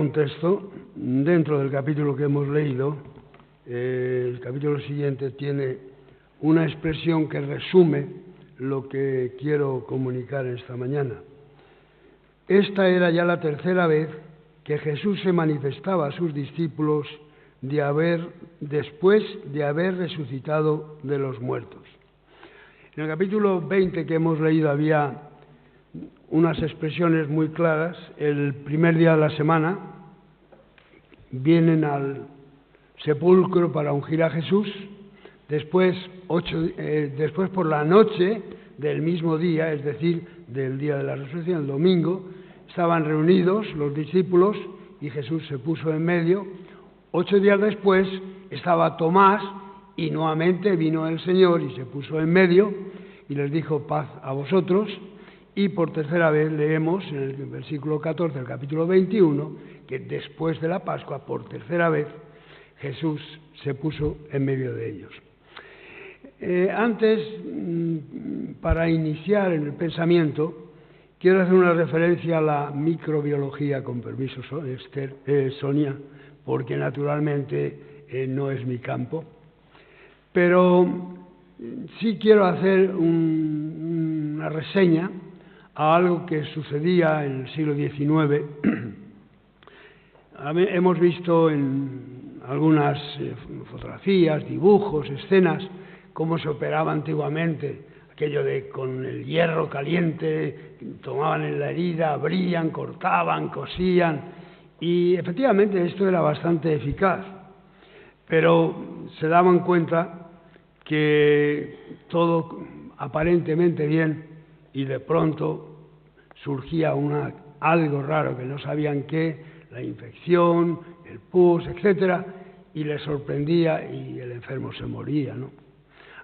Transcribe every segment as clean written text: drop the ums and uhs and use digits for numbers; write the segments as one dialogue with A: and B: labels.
A: un texto dentro del capítulo que hemos leído. El capítulo siguiente tiene una expresión que resume lo que quiero comunicar esta mañana. Esta era ya la tercera vez que Jesús se manifestaba a sus discípulos después de haber resucitado de los muertos. En el capítulo 20 que hemos leído había unas expresiones muy claras. El primer día de la semana vienen al sepulcro para ungir a Jesús. Después por la noche del mismo día, es decir, del día de la resurrección, el domingo, estaban reunidos los discípulos y Jesús se puso en medio. 8 días después estaba Tomás y nuevamente vino el Señor y se puso en medio y les dijo: paz a vosotros. Y por tercera vez leemos en el versículo 14 del capítulo 21 que después de la Pascua, por tercera vez, Jesús se puso en medio de ellos. Antes, para iniciar en el pensamiento, quiero hacer una referencia a la microbiología, con permiso, Sonia, porque naturalmente no es mi campo. Pero sí quiero hacer una reseña a algo que sucedía en el siglo XIX. Hemos visto en algunas fotografías, dibujos, escenas, cómo se operaba antiguamente, aquello de con el hierro caliente, tomaban en la herida, abrían, cortaban, cosían, y efectivamente esto era bastante eficaz, pero se daban cuenta que todo aparentemente bien, y de pronto surgía algo raro que no sabían qué, la infección, el pus, etcétera, y les sorprendía y el enfermo se moría, ¿no?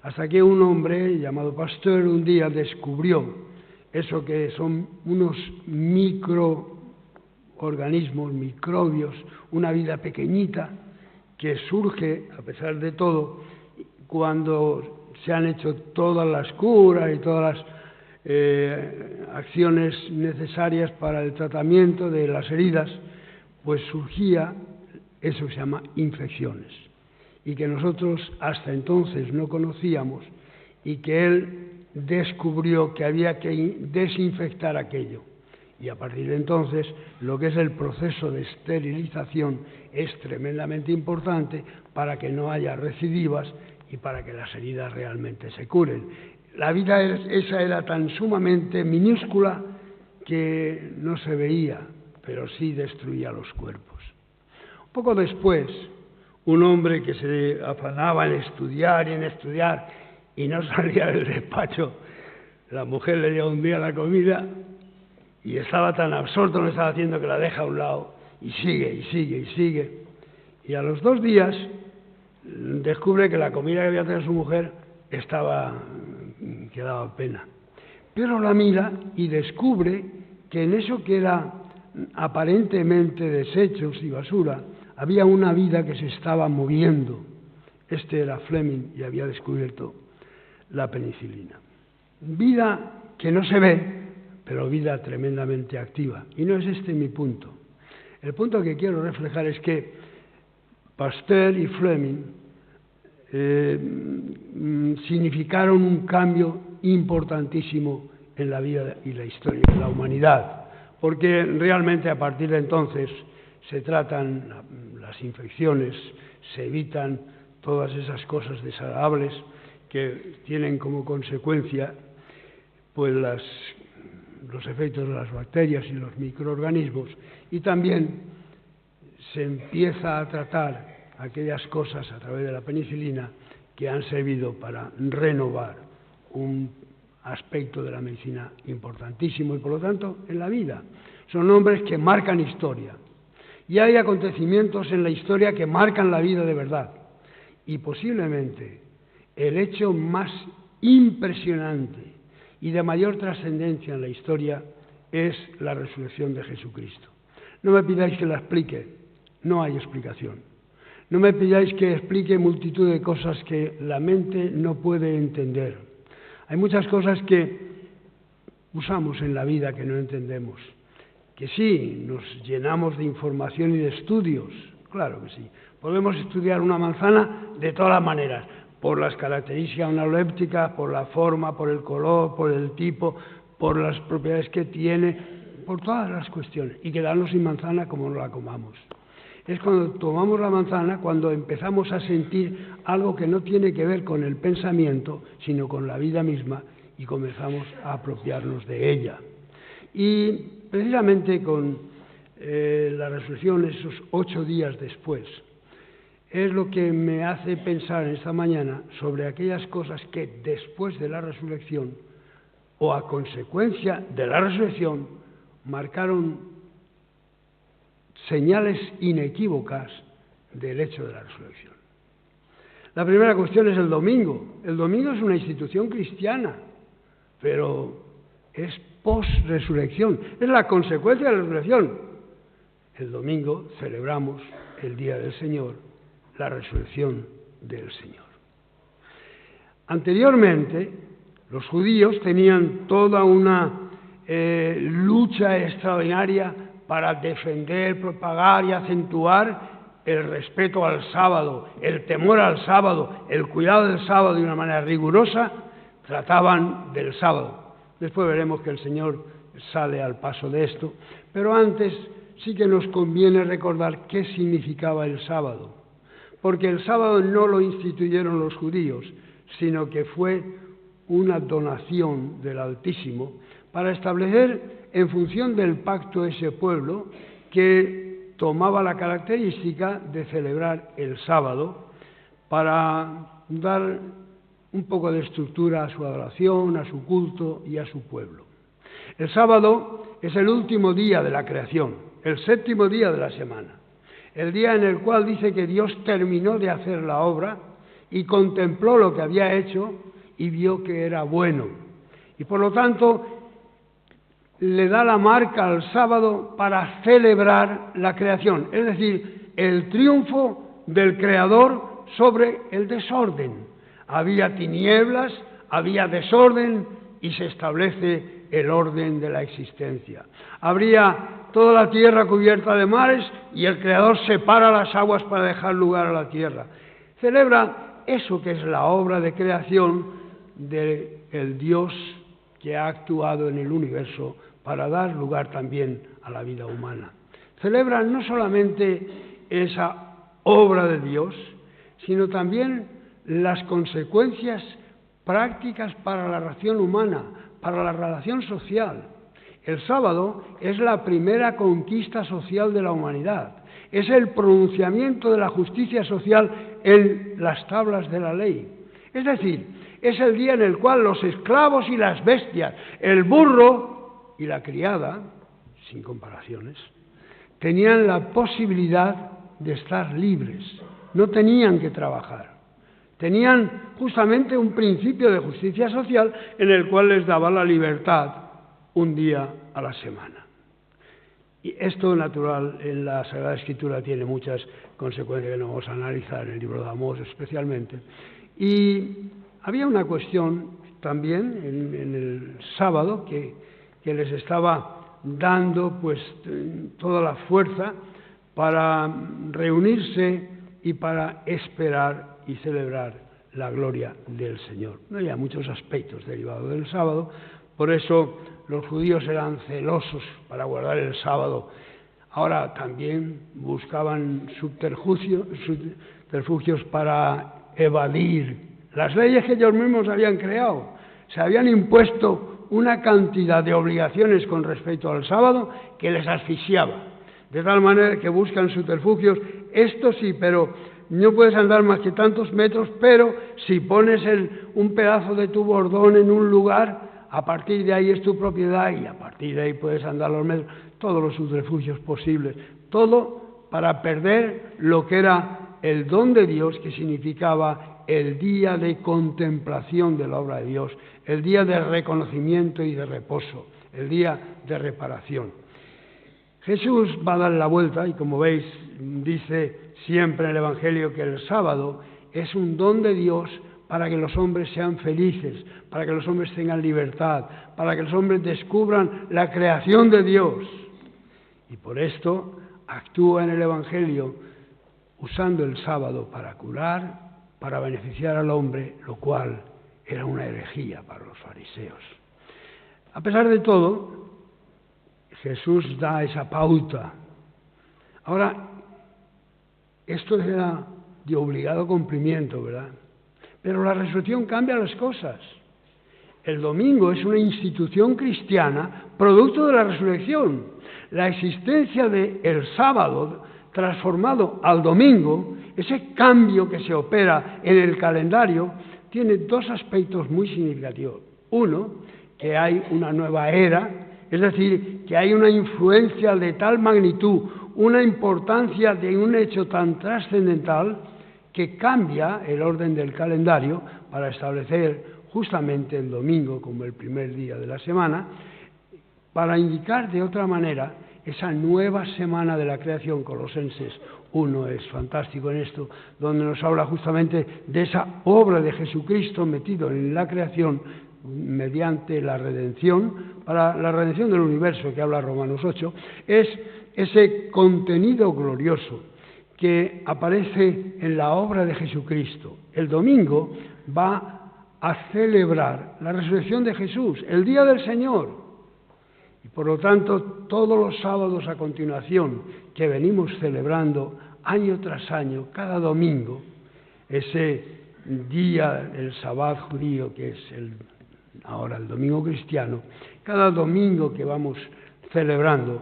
A: Hasta que un hombre llamado Pasteur un día descubrió eso que son unos microorganismos, microbios, una vida pequeñita que surge, a pesar de todo, cuando se han hecho todas las curas y todas las acciones necesarias para el tratamiento de las heridas, pues surgía eso que se llama infecciones, y que nosotros hasta entonces no conocíamos, y que él descubrió que había que desinfectar aquello. Y a partir de entonces, lo que es el proceso de esterilización es tremendamente importante para que no haya recidivas y para que las heridas realmente se curen. La vida esa era tan sumamente minúscula que no se veía, pero sí destruía los cuerpos. Un poco después, un hombre que se afanaba en estudiar y no salía del despacho, la mujer le dio un día la comida y estaba tan absorto en lo que estaba haciendo que la deja a un lado y sigue. Y a los 2 días descubre que la comida que había tenido su mujer que daba pena. Pero la mira y descubre que en eso que era aparentemente desechos y basura, había una vida que se estaba moviendo. Este era Fleming y había descubierto la penicilina. Vida que no se ve, pero vida tremendamente activa. Y no es este mi punto. El punto que quiero reflejar es que Pasteur y Fleming significaron un cambio importantísimo en la vida y la historia de la humanidad, porque realmente a partir de entonces se tratan las infecciones, se evitan todas esas cosas desagradables que tienen como consecuencia pues los efectos de las bacterias y los microorganismos, y también se empieza a tratar aquellas cosas a través de la penicilina que han servido para renovar un aspecto de la medicina importantísimo y por lo tanto en la vida. Son nombres que marcan historia. Y hay acontecimientos en la historia que marcan la vida de verdad. Y posiblemente el hecho más impresionante y de mayor trascendencia en la historia es la resurrección de Jesucristo. No me pidáis que la explique, no hay explicación. No me pidáis que explique multitud de cosas que la mente no puede entender. Hay muchas cosas que usamos en la vida que no entendemos, que sí, nos llenamos de información y de estudios, claro que sí. Podemos estudiar una manzana de todas las maneras, por las características organolépticas, por la forma, por el color, por el tipo, por las propiedades que tiene, por todas las cuestiones, y quedarnos sin manzana como no la comamos. Es cuando tomamos la manzana, cuando empezamos a sentir algo que no tiene que ver con el pensamiento, sino con la vida misma, y comenzamos a apropiarnos de ella. Y precisamente con la resurrección, esos 8 días después, es lo que me hace pensar esta mañana sobre aquellas cosas que después de la resurrección, o a consecuencia de la resurrección, marcaron señales inequívocas del hecho de la resurrección. La primera cuestión es el domingo. El domingo es una institución cristiana, pero es post-resurrección, es la consecuencia de la resurrección. El domingo celebramos el Día del Señor, la resurrección del Señor. Anteriormente, los judíos tenían toda una lucha extraordinaria para defender, propagar y acentuar el respeto al sábado, el temor al sábado, el cuidado del sábado de una manera rigurosa. Trataban del sábado. Después veremos que el Señor sale al paso de esto, pero antes sí que nos conviene recordar qué significaba el sábado, porque el sábado no lo instituyeron los judíos, sino que fue una donación del Altísimo para establecer en función del pacto ese pueblo que tomaba la característica de celebrar el sábado para dar un poco de estructura a su adoración, a su culto y a su pueblo. El sábado es el último día de la creación, el 7º día de la semana, el día en el cual dice que Dios terminó de hacer la obra y contempló lo que había hecho y vio que era bueno. Y por lo tanto, le da la marca al sábado para celebrar la creación, es decir, el triunfo del Creador sobre el desorden. Había tinieblas, había desorden y se establece el orden de la existencia. Habría toda la tierra cubierta de mares y el Creador separa las aguas para dejar lugar a la tierra. Celebra eso que es la obra de creación del Dios que ha actuado en el universo para dar lugar también a la vida humana. Celebra no solamente esa obra de Dios, sino también las consecuencias prácticas para la relación humana, para la relación social. El sábado es la primera conquista social de la humanidad, es el pronunciamiento de la justicia social en las tablas de la ley. Es decir, es el día en el cual los esclavos y las bestias, el burro y la criada, sin comparaciones, tenían la posibilidad de estar libres, no tenían que trabajar. Tenían justamente un principio de justicia social en el cual les daba la libertad un día a la semana. Y esto, natural, en la Sagrada Escritura tiene muchas consecuencias que no vamos a analizar, en el libro de Amós especialmente. Y había una cuestión también en el sábado que les estaba dando pues toda la fuerza para reunirse y para esperar y celebrar la gloria del Señor. No había muchos aspectos derivados del sábado, por eso los judíos eran celosos para guardar el sábado. Ahora también buscaban subterfugios para evadir las leyes que ellos mismos habían creado. Se habían impuesto una cantidad de obligaciones con respecto al sábado que les asfixiaba. De tal manera que buscan subterfugios. Esto sí, pero no puedes andar más que tantos metros, pero si pones un pedazo de tu bordón en un lugar, a partir de ahí es tu propiedad y a partir de ahí puedes andar los metros, todos los subterfugios posibles, todo para perder lo que era el don de Dios, que significaba el día de contemplación de la obra de Dios, el día de reconocimiento y de reposo, el día de reparación. Jesús va a dar la vuelta y, como veis, dice siempre en el Evangelio que el sábado es un don de Dios para que los hombres sean felices, para que los hombres tengan libertad, para que los hombres descubran la creación de Dios. Y por esto actúa en el Evangelio usando el sábado para curar, para beneficiar al hombre, lo cual era una herejía para los fariseos. A pesar de todo, Jesús da esa pauta. Ahora, esto era de obligado cumplimiento, ¿verdad? Pero la resurrección cambia las cosas. El domingo es una institución cristiana producto de la resurrección. La existencia del sábado transformado al domingo, ese cambio que se opera en el calendario, tiene dos aspectos muy significativos. Uno, que hay una nueva era, es decir, que hay una influencia de tal magnitud, una importancia de un hecho tan trascendental que cambia el orden del calendario para establecer justamente el domingo como el primer día de la semana, para indicar de otra manera esa nueva semana de la creación. Colosenses 1 es fantástico en esto, donde nos habla justamente de esa obra de Jesucristo metido en la creación mediante la redención, para la redención del universo que habla Romanos 8, es ese contenido glorioso que aparece en la obra de Jesucristo. El domingo va a celebrar la resurrección de Jesús, el día del Señor. Y por lo tanto, todos los sábados a continuación que venimos celebrando año tras año, cada domingo, ese día, el Sabbat judío, que es ahora el domingo cristiano, cada domingo que vamos celebrando,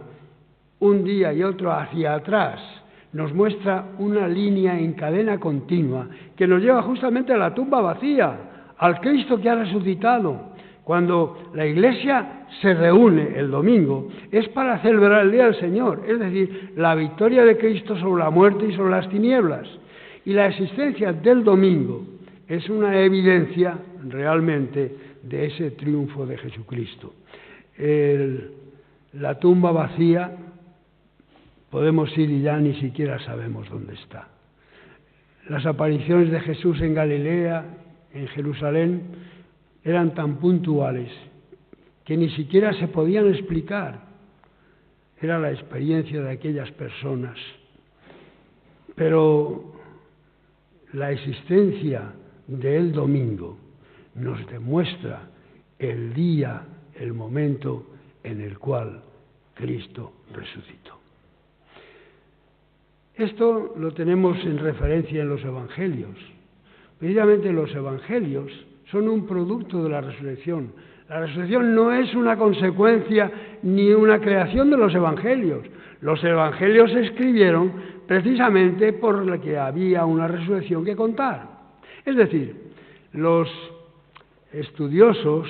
A: un día y otro hacia atrás, nos muestra una línea en cadena continua que nos lleva justamente a la tumba vacía, al Cristo que ha resucitado. Cuando la Iglesia se reúne el domingo es para celebrar el día del Señor, es decir, la victoria de Cristo sobre la muerte y sobre las tinieblas. Y la existencia del domingo es una evidencia realmente de ese triunfo de Jesucristo. La tumba vacía, podemos ir y ya ni siquiera sabemos dónde está. Las apariciones de Jesús en Galilea, en Jerusalén, eran tan puntuales que ni siquiera se podían explicar. Era la experiencia de aquellas personas. Pero la existencia del domingo nos demuestra el día, el momento en el cual Cristo resucitó. Esto lo tenemos en referencia en los Evangelios. Precisamente los Evangelios son un producto de la resurrección. La resurrección no es una consecuencia ni una creación de los Evangelios. Los Evangelios se escribieron precisamente por la que había una resurrección que contar. Es decir, los estudiosos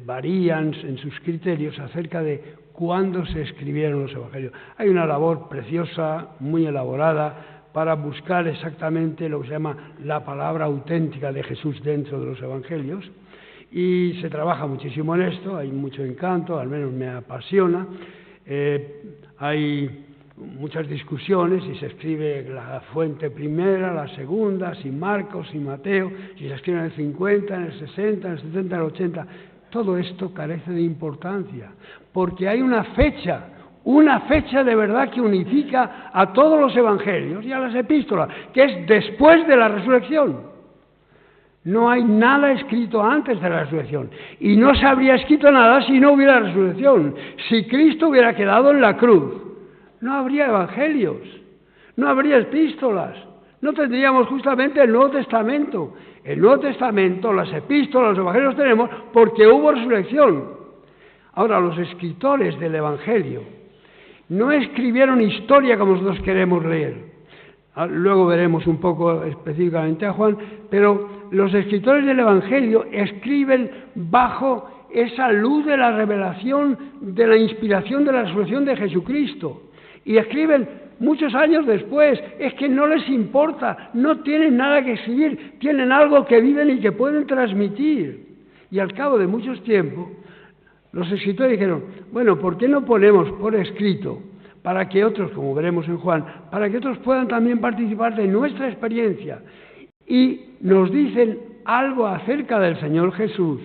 A: varían en sus criterios acerca de cuándo se escribieron los Evangelios. Hay una labor preciosa, muy elaborada, para buscar exactamente lo que se llama la palabra auténtica de Jesús dentro de los Evangelios, y se trabaja muchísimo en esto, hay mucho encanto, al menos me apasiona. Hay muchas discusiones si se escribe la fuente primera, la segunda, si Marcos, si Mateo, si se escribe en el 50, en el 60, en el 70, en el 80. Todo esto carece de importancia, porque hay una fecha de verdad que unifica a todos los evangelios y a las epístolas, que es después de la resurrección. No hay nada escrito antes de la resurrección, y no se habría escrito nada si no hubiera resurrección. Si Cristo hubiera quedado en la cruz, no habría evangelios, no habría epístolas, no tendríamos justamente el Nuevo Testamento. El Nuevo Testamento, las epístolas, los evangelios tenemos porque hubo resurrección. Ahora, los escritores del evangelio no escribieron historia como nosotros queremos leer. Luego veremos un poco específicamente a Juan, pero los escritores del evangelio escriben bajo esa luz de la revelación, de la inspiración de la resurrección de Jesucristo. Y escriben muchos años después. Es que no les importa, no tienen nada que escribir, tienen algo que viven y que pueden transmitir. Y al cabo de muchos tiempos, los escritores dijeron, bueno, ¿por qué no ponemos por escrito para que otros, como veremos en Juan, para que otros puedan también participar de nuestra experiencia? Y nos dicen algo acerca del Señor Jesús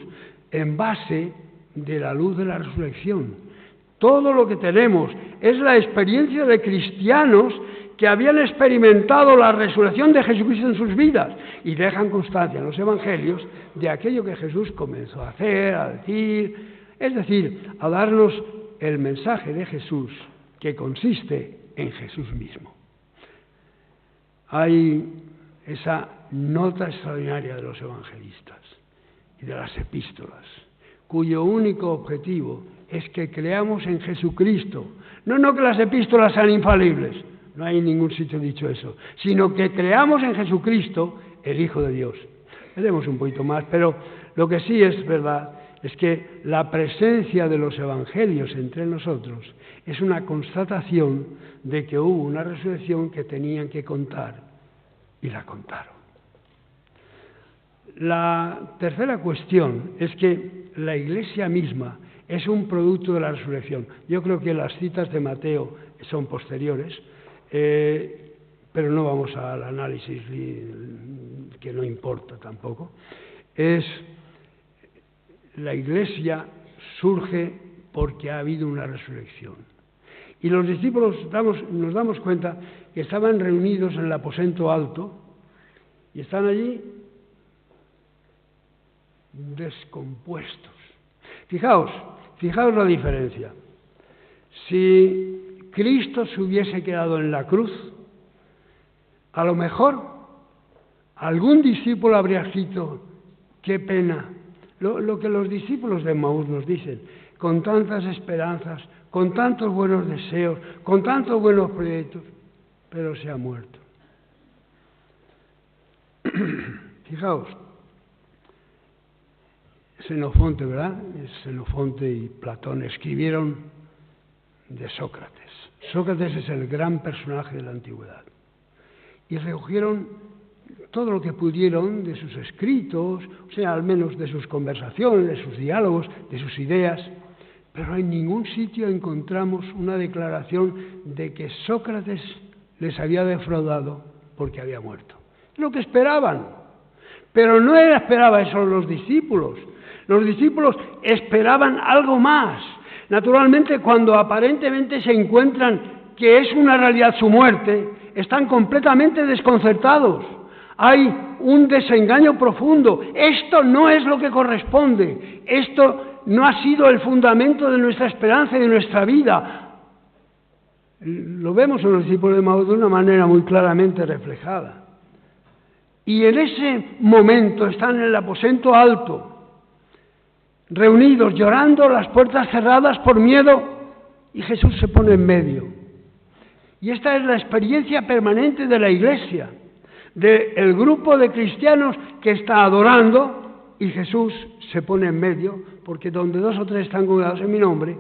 A: en base de la luz de la resurrección. Todo lo que tenemos es la experiencia de cristianos que habían experimentado la resurrección de Jesucristo en sus vidas y dejan constancia en los evangelios de aquello que Jesús comenzó a hacer, a decir, es decir, a darnos el mensaje de Jesús que consiste en Jesús mismo. Hay esa nota extraordinaria de los evangelistas y de las epístolas, cuyo único objetivo es que creamos en Jesucristo. No que las epístolas sean infalibles, no hay en ningún sitio dicho eso, sino que creamos en Jesucristo, el Hijo de Dios. Veremos un poquito más, pero lo que sí es verdad es que la presencia de los evangelios entre nosotros es una constatación de que hubo una resurrección que tenían que contar, y la contaron. La tercera cuestión es que la Iglesia misma es un producto de la resurrección. Yo creo que las citas de Mateo son posteriores, pero no vamos al análisis que no importa tampoco. La Iglesia surge porque ha habido una resurrección. Y los discípulos nos damos cuenta que estaban reunidos en el aposento alto y están allí descompuestos. Fijaos la diferencia. Si Cristo se hubiese quedado en la cruz, a lo mejor algún discípulo habría escrito: qué pena. Lo que los discípulos de Emaús nos dicen, con tantas esperanzas, con tantos buenos deseos, con tantos buenos proyectos, pero se ha muerto. Fijaos, Xenofonte, ¿verdad? Xenofonte y Platón escribieron de Sócrates. Sócrates es el gran personaje de la antigüedad. Y recogieron todo lo que pudieron de sus escritos, o sea, al menos de sus conversaciones, de sus diálogos, de sus ideas, pero en ningún sitio encontramos una declaración de que Sócrates les había defraudado porque había muerto. Es lo que esperaban, pero no esperaba eso los discípulos. Los discípulos esperaban algo más. Naturalmente, cuando aparentemente se encuentran que es una realidad su muerte, están completamente desconcertados. Hay un desengaño profundo. Esto no es lo que corresponde. Esto no ha sido el fundamento de nuestra esperanza y de nuestra vida. Lo vemos en los discípulos de Emaús de una manera muy claramente reflejada. Y en ese momento están en el aposento alto, reunidos, llorando, las puertas cerradas por miedo, y Jesús se pone en medio. Y esta es la experiencia permanente de la Iglesia, del grupo de cristianos que está adorando, y Jesús se pone en medio, porque donde 2 o 3 están congregados en mi nombre,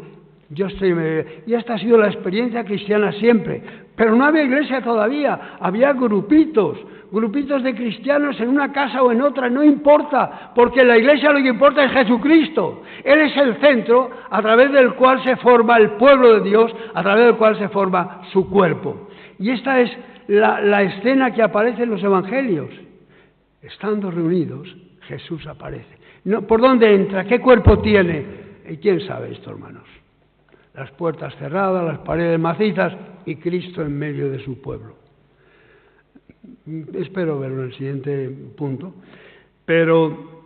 A: yo estoy en medio. Y esta ha sido la experiencia cristiana siempre. Pero no había iglesia todavía, había grupitos de cristianos en una casa o en otra, no importa, porque en la iglesia lo que importa es Jesucristo. Él es el centro a través del cual se forma el pueblo de Dios, a través del cual se forma su cuerpo. Y esta es la escena que aparece en los evangelios. Estando reunidos, Jesús aparece. No, ¿por dónde entra? ¿Qué cuerpo tiene? ¿Y quién sabe esto, hermanos? Las puertas cerradas, las paredes macizas y Cristo en medio de su pueblo. Espero verlo en el siguiente punto. Pero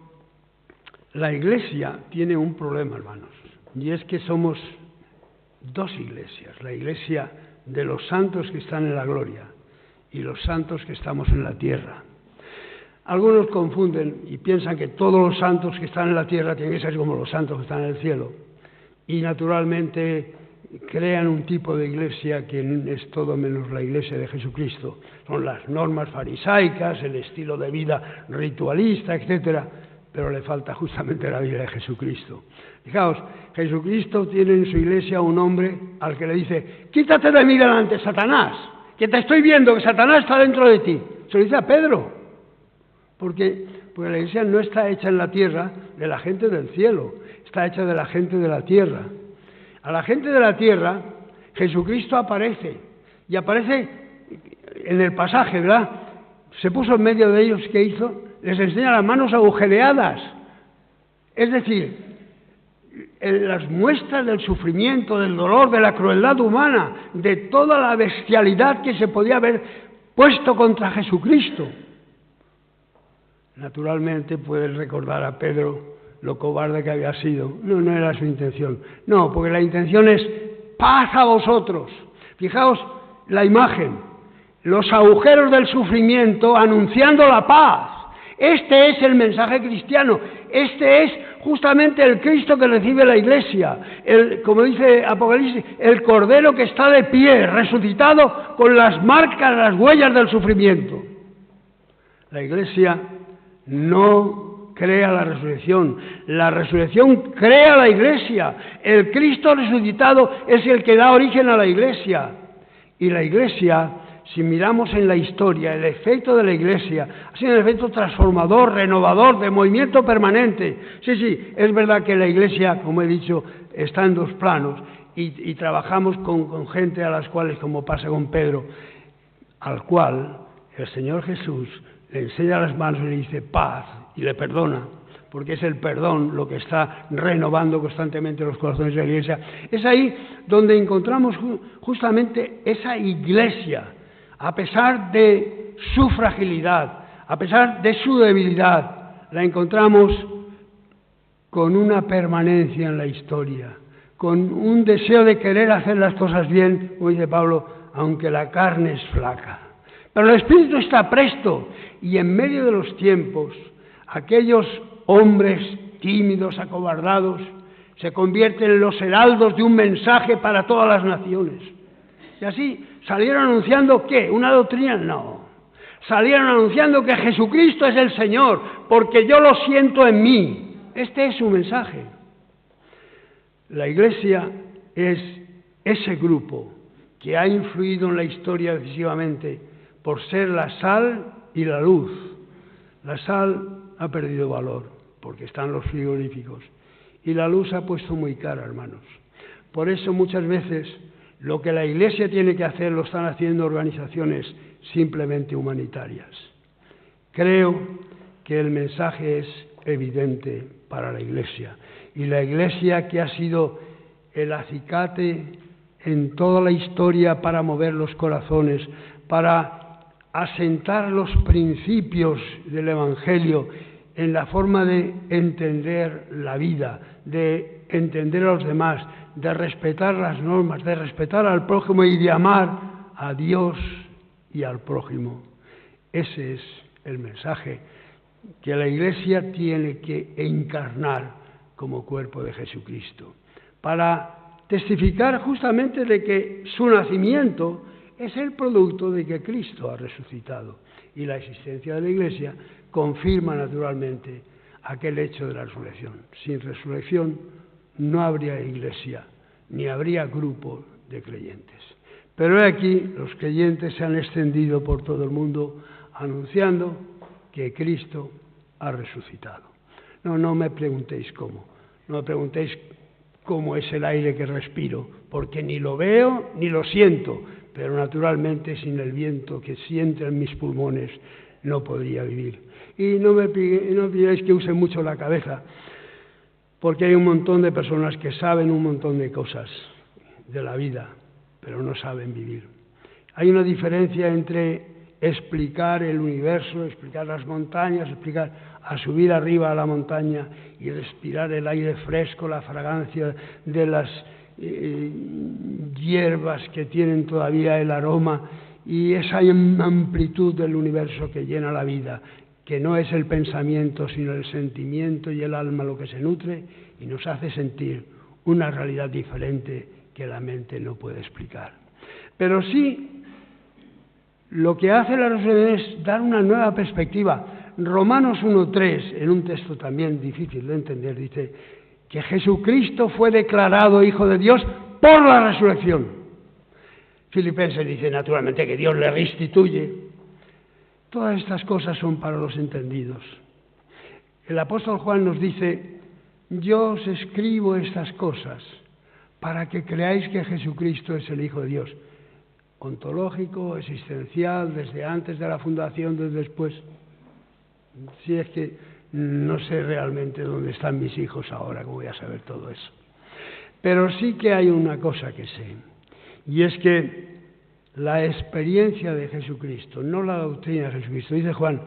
A: la Iglesia tiene un problema, hermanos, y es que somos 2 iglesias. La Iglesia de los santos que están en la gloria y los santos que estamos en la tierra. Algunos confunden y piensan que todos los santos que están en la tierra tienen que ser como los santos que están en el cielo. Y naturalmente crean un tipo de iglesia que es todo menos la iglesia de Jesucristo. Son las normas farisaicas, el estilo de vida ritualista, etcétera, pero le falta justamente la vida de Jesucristo. Fijaos, Jesucristo tiene en su iglesia un hombre al que le dice: quítate de mí delante, Satanás, que te estoy viendo, que Satanás está dentro de ti. Se lo dice a Pedro, porque la iglesia no está hecha en la tierra de la gente del cielo, está hecha de la gente de la tierra. A la gente de la tierra, Jesucristo aparece, y aparece en el pasaje, ¿verdad? Se puso en medio de ellos, ¿qué hizo? Les enseña las manos agujereadas. Es decir, las muestras del sufrimiento, del dolor, de la crueldad humana, de toda la bestialidad que se podía haber puesto contra Jesucristo. Naturalmente puedes recordar a Pedro lo cobarde que había sido. No, no era su intención. No, porque la intención es paz a vosotros. Fijaos la imagen, los agujeros del sufrimiento anunciando la paz. Este es el mensaje cristiano. Este es justamente el Cristo que recibe la Iglesia. Como dice Apocalipsis, el Cordero que está de pie, resucitado con las marcas, las huellas del sufrimiento. La Iglesia no crea la resurrección crea la Iglesia. El Cristo resucitado es el que da origen a la Iglesia. Y la Iglesia, si miramos en la historia, el efecto de la Iglesia ha sido un efecto transformador, renovador, de movimiento permanente. Sí, es verdad que la Iglesia, como he dicho, está en dos planos y trabajamos con gente a las cuales, como pasa con Pedro, al cual el Señor Jesús le enseña las manos y le dice paz y le perdona, porque es el perdón lo que está renovando constantemente los corazones de la Iglesia. Es ahí donde encontramos justamente esa Iglesia, a pesar de su fragilidad, a pesar de su debilidad, la encontramos con una permanencia en la historia, con un deseo de querer hacer las cosas bien, como dice Pablo, aunque la carne es flaca. Pero el Espíritu está presto, y en medio de los tiempos, aquellos hombres tímidos, acobardados, se convierten en los heraldos de un mensaje para todas las naciones. Y así salieron anunciando ¿qué? ¿Una doctrina? No. Salieron anunciando que Jesucristo es el Señor, porque yo lo siento en mí. Este es su mensaje. La Iglesia es ese grupo que ha influido en la historia decisivamente por ser la sal y la luz. La sal ha perdido valor porque están los frigoríficos y la luz se ha puesto muy cara, hermanos. Por eso muchas veces lo que la Iglesia tiene que hacer lo están haciendo organizaciones simplemente humanitarias. Creo que el mensaje es evidente para la Iglesia, y la Iglesia, que ha sido el acicate en toda la historia para mover los corazones, para asentar los principios del Evangelio en la forma de entender la vida, de entender a los demás, de respetar las normas, de respetar al prójimo y de amar a Dios y al prójimo. Ese es el mensaje que la Iglesia tiene que encarnar como cuerpo de Jesucristo, para testificar justamente de que su nacimiento es el producto de que Cristo ha resucitado, y la existencia de la Iglesia confirma naturalmente aquel hecho de la resurrección. Sin resurrección no habría Iglesia, ni habría grupo de creyentes. Pero aquí los creyentes se han extendido por todo el mundo anunciando que Cristo ha resucitado. No me preguntéis cómo, no me preguntéis cómo es el aire que respiro, porque ni lo veo ni lo siento, pero naturalmente sin el viento que siento en mis pulmones no podría vivir. Y no pidáis que use mucho la cabeza, porque hay un montón de personas que saben un montón de cosas de la vida, pero no saben vivir. Hay una diferencia entre explicar el universo, explicar las montañas, a subir arriba a la montaña y respirar el aire fresco, la fragancia de las hierbas que tienen todavía el aroma, y esa amplitud del universo que llena la vida, que no es el pensamiento sino el sentimiento y el alma lo que se nutre y nos hace sentir una realidad diferente que la mente no puede explicar. Pero sí, lo que hace la resurrección es dar una nueva perspectiva. Romanos 1:3, en un texto también difícil de entender, dice que Jesucristo fue declarado Hijo de Dios por la resurrección. Filipenses dice naturalmente que Dios le restituye. Todas estas cosas son para los entendidos. El apóstol Juan nos dice: yo os escribo estas cosas para que creáis que Jesucristo es el Hijo de Dios. Ontológico, existencial, desde antes de la fundación, desde después. Si es que no sé realmente dónde están mis hijos ahora, que voy a saber todo eso. Pero sí que hay una cosa que sé, y es que la experiencia de Jesucristo, no la doctrina de Jesucristo. Dice Juan,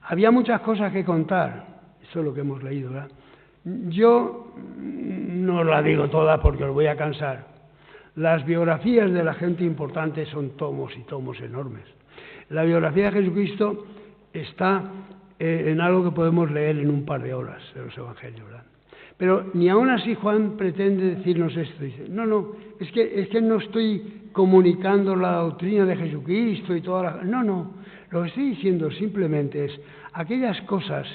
A: había muchas cosas que contar, eso es lo que hemos leído, ¿verdad? Yo no la digo toda porque os voy a cansar. Las biografías de la gente importante son tomos y tomos enormes. La biografía de Jesucristo está en algo que podemos leer en un par de horas de los Evangelios, ¿verdad? Pero ni aún así Juan pretende decirnos esto. Dice, no, es que no estoy comunicando la doctrina de Jesucristo y toda la... No, lo que estoy diciendo simplemente es aquellas cosas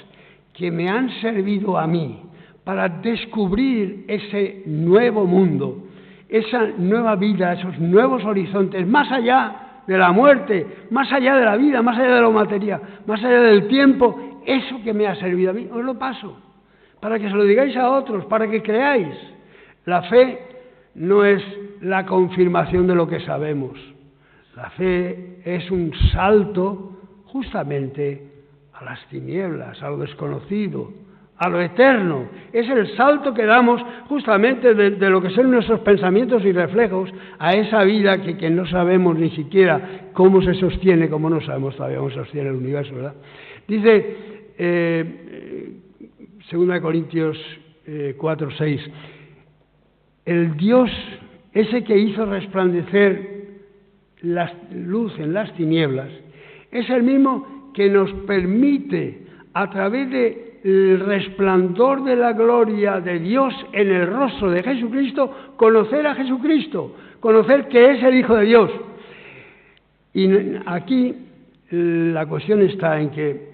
A: que me han servido a mí para descubrir ese nuevo mundo, esa nueva vida, esos nuevos horizontes, más allá de la muerte, más allá de la vida, más allá de la materia, más allá del tiempo, eso que me ha servido a mí, os lo paso, para que se lo digáis a otros, para que creáis. La fe no es la confirmación de lo que sabemos. La fe es un salto justamente a las tinieblas, a lo desconocido, a lo eterno. Es el salto que damos justamente de lo que son nuestros pensamientos y reflejos a esa vida que no sabemos ni siquiera cómo se sostiene, como no sabemos todavía cómo se sostiene el universo, ¿verdad? Dice 2 Corintios 4:6, el Dios, ese que hizo resplandecer la luz en las tinieblas, es el mismo que nos permite, a través del resplandor de la gloria de Dios en el rostro de Jesucristo, conocer a Jesucristo, conocer que es el Hijo de Dios. Y aquí la cuestión está en que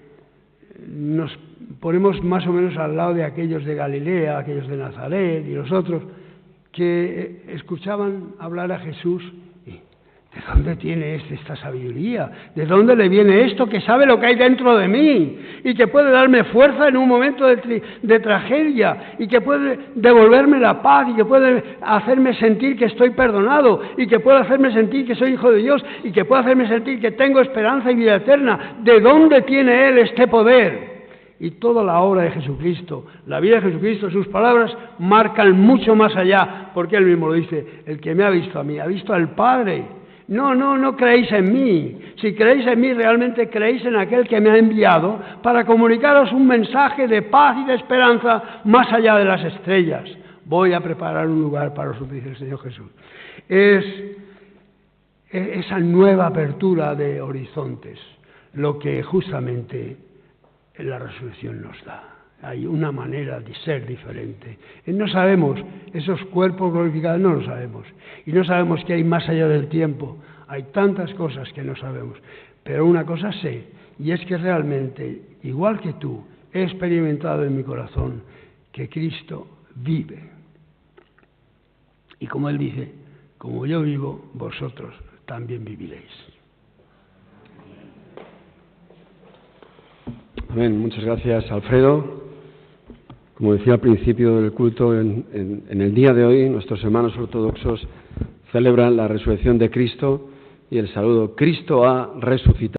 A: nos ponemos más o menos al lado de aquellos de Galilea, aquellos de Nazaret y los otros, que escuchaban hablar a Jesús. ¿De dónde tiene esta sabiduría? ¿De dónde le viene esto que sabe lo que hay dentro de mí? Y que puede darme fuerza en un momento de tragedia, y que puede devolverme la paz, y que puede hacerme sentir que estoy perdonado, y que puede hacerme sentir que soy hijo de Dios, y que puede hacerme sentir que tengo esperanza y vida eterna. ¿De dónde tiene Él este poder? Y toda la obra de Jesucristo, la vida de Jesucristo, sus palabras marcan mucho más allá, porque Él mismo lo dice, el que me ha visto a mí, ha visto al Padre. No creéis en mí. Si creéis en mí, realmente creéis en aquel que me ha enviado para comunicaros un mensaje de paz y de esperanza más allá de las estrellas. Voy a preparar un lugar para vosotros, dice el Señor Jesús. Es esa nueva apertura de horizontes lo que justamente la resurrección nos da. Hay una manera de ser diferente. No sabemos, esos cuerpos glorificados no lo sabemos. Y no sabemos qué hay más allá del tiempo. Hay tantas cosas que no sabemos. Pero una cosa sé, y es que realmente, igual que tú, he experimentado en mi corazón que Cristo vive. Y como Él dice, como yo vivo, vosotros también viviréis.
B: Amén. Muchas gracias, Alfredo. Como decía al principio del culto, en el día de hoy nuestros hermanos ortodoxos celebran la resurrección de Cristo y el saludo: Cristo ha resucitado.